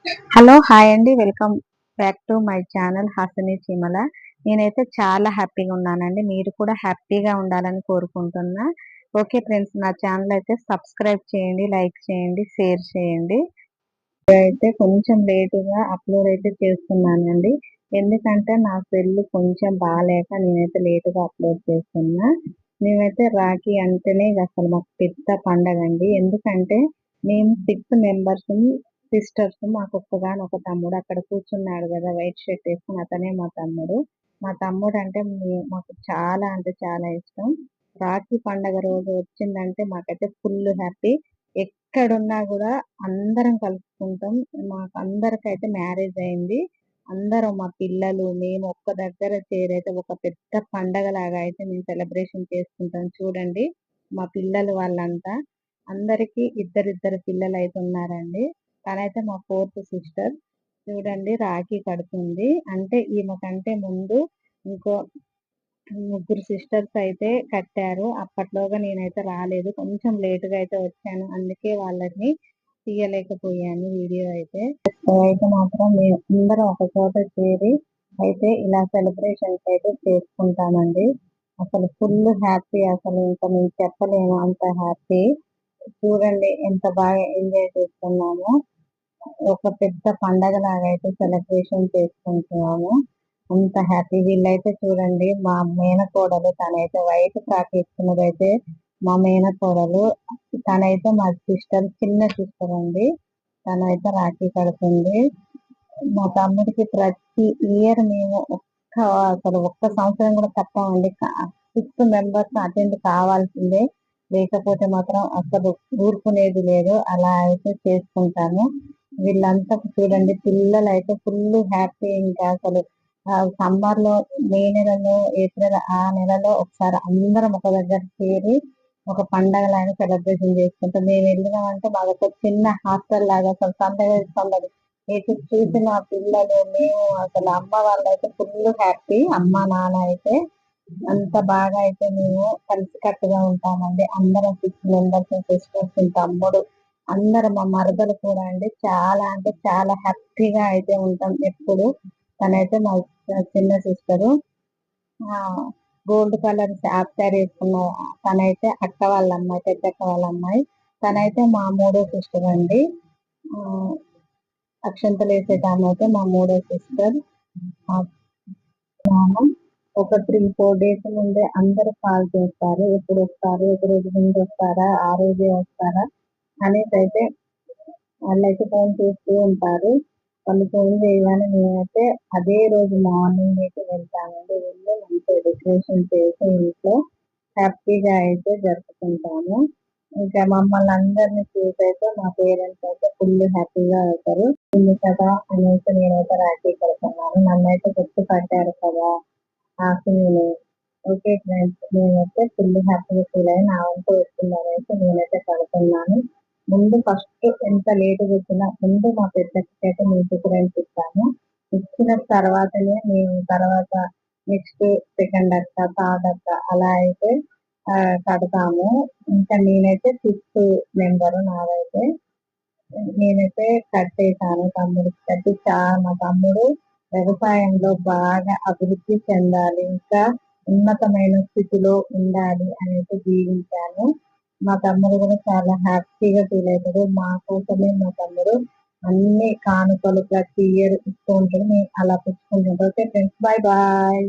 Hello hi అండి, welcome back to my channel Hasini చీమల. నేనైతే చాలా హ్యాపీగా ఉన్నానండి. మీరు కూడా హ్యాపీగా ఉండాలని కోరుకుంటున్నా. ఓకే ఫ్రెండ్స్, నా ఛానల్ అయితే సబ్స్క్రైబ్ చేయండి, లైక్ చేయండి, షేర్ చేయండి. అయితే కొంచెం లేటుగా అప్లోడ్ అయితే చేస్తున్నానండి, ఎందుకంటే నా సెల్ కొంచెం బాగాలేక నేనైతే లేటుగా అప్లోడ్ చేస్తున్నా. మేమైతే రాఖీ అంటేనే ఇది అసలు మాకు పెద్ద పండగ అండి. ఎందుకంటే మేము 6 మెంబర్స్ సిస్టర్స్, మాకు ఒక్కగానొక తమ్ముడు అక్కడ కూర్చున్నాడు కదా వైట్ షర్ట్ వేసుకుని, అతనే మా తమ్ముడు. మా తమ్ముడు అంటే మాకు చాలా అంటే చాలా ఇష్టం. రాఖీ పండగ రోజు వచ్చిందంటే మాకైతే ఫుల్ హ్యాపీ. ఎక్కడున్నా కూడా అందరం కలుసుకుంటాం. మాకు అందరికైతే మ్యారేజ్ అయింది. అందరం మా పిల్లలు మేము ఒక్క దగ్గర చేరైతే ఒక పెద్ద పండగ లాగా అయితే మేము సెలబ్రేషన్ చేసుకుంటాం. చూడండి మా పిల్లలు వాళ్ళంతా, అందరికి ఇద్దరిద్దరు పిల్లలు అయితే ఉన్నారండి. తనైతే మా 4th సిస్టర్. చూడండి రాఖీ కడుతుంది అంటే ఈమె కంటే ముందు ఇంకో ముగ్గురు సిస్టర్స్ అయితే కట్టారు. అప్పట్లోగా నేనైతే రాలేదు, కొంచెం లేటుగా అయితే వచ్చాను, అందుకే వాళ్ళని తీయలేకపోయాను వీడియో అయితే. అయితే మాత్రం మేము అందరం ఒక చోట చేరి అయితే ఇలా సెలబ్రేషన్స్ అయితే చేసుకుంటామండి. అసలు ఫుల్ హ్యాపీ, అసలు ఇంకా మేము చెప్పలేము అంత హ్యాపీ. చూడండి ఎంత బాగా ఎంజాయ్ చేస్తున్నాము. ఒక పెద్ద పండగ లాగా అయితే సెలబ్రేషన్ చేసుకుంటున్నాము. అంత హ్యాపీ. వీళ్ళైతే చూడండి మా మేనకోడలు, తనైతే వైట్ ఫ్రాక్ వేసుకున్నదైతే మా మేనకోడలు. తనైతే మా సిస్టర్, చిన్న సిస్టర్ అండి. తనైతే రాఖీ కడుతుంది. మా తమ్ముడికి ప్రతి ఇయర్ మేము అసలు ఒక్క సంవత్సరం కూడా తప్పమండి. 6 మెంబర్స్ అటెండ్ కావాల్సిందే, లేకపోతే మాత్రం అసలు ఊరుకునేది లేదు. అలా అయితే చేసుకుంటాము. వీళ్ళంతా చూడండి పిల్లలు అయితే ఫుల్ హ్యాపీ. ఇంకా అసలు సమ్మర్ లో, మే నెలలో, ఏప్రిల్ ఆ నెలలో ఒకసారి అందరం ఒక దగ్గర చేరి ఒక పండగ లాగా సెలబ్రేషన్ చేసుకుంటాం. మేము వెళ్ళినామంటే మాకు ఒక చిన్న హాస్టల్ లాగా, అసలు సందడి ఎటు చూసిన పిల్లలు మేము, అసలు అమ్మ వాళ్ళైతే ఫుల్ హ్యాపీ. అమ్మ నాన్న అయితే అంత బాగా అయితే మేము కలిసికట్టుగా ఉంటామండి. అందరం 6 మెంబర్స్, సిస్టర్స్, తమ్ముడు, అందరం మా మరదలు కూడా అండి. చాలా అంటే చాలా హ్యాపీగా అయితే ఉంటాం ఎప్పుడు. తనైతే మా చిన్న sister. Gold colour half sari వేసుకున్న తనైతే అక్క వాళ్ళ అమ్మాయి, పెద్దక్క వాళ్ళ అమ్మాయి. తనైతే మా 3వ సిస్టర్ అండి. అక్షంతలు వేసేటామె అయితే మా 3వ సిస్టర్. ఒక 3-4 డేస్ ముందే అందరూ కాల్ చేస్తారు, ఎప్పుడు వస్తారు, ఒక రోజు ముందు వస్తారా, ఆ రోజే వస్తారా అనేసి అయితే వాళ్ళైతే ఫోన్ చేస్తూ ఉంటారు. వాళ్ళు ఫోన్ చేయగానే మేమైతే అదే రోజు మార్నింగ్ అయితే వెళ్తామండి. వెళ్ళి మంచిగా డెకరేషన్ చేసి ఇంట్లో హ్యాపీగా అయితే జరుపుకుంటాము. ఇంకా మమ్మల్ని అందరినీ చూసి అయితే మా పేరెంట్స్ అయితే ఫుల్ హ్యాపీగా అవుతారు. ఉంది కదా అనేసి నేనైతే రాఖీ కడుతున్నాను. నన్నైతే గుర్తుపట్టారు కదా ఆశని. ఓకే ఫ్రెండ్స్, నేనైతే ఫుల్ హ్యాపీగా ఫీల్ అయ్యి నా వంతు వచ్చిందనేసి నేనైతే కడుతున్నాను. ముందు ఫస్ట్ ఎంత లేటుగా వచ్చినా ముందు మా పెద్దకి అయితే మేము ప్రిఫరెన్స్ ఇస్తాము. ఇచ్చిన తర్వాతనే మేము తర్వాత నెక్స్ట్ సెకండ్ అక్క, థర్డ్ అక్క అలా అయితే కడతాము. ఇంకా నేనైతే 5th మెంబరు నాదైతే. నేనైతే కట్టేశాను తమ్ముడికి కట్టి. మా తమ్ముడు వ్యవసాయంలో బాగా అభివృద్ధి చెందాలి, ఇంకా ఉన్నతమైన స్థితిలో ఉండాలి అనేది జీవించాను. మా తమ్ముడు కూడా చాలా హ్యాపీగా ఫీల్ అవుతాడు. మా కోసమే మా తమ్ముడు అన్ని కానుకలు ప్రతి ఇయర్ ఇస్తూ ఉంటాడు, మేము అలా పుచ్చుకుంటుంటాం. Okay friends, bye bye.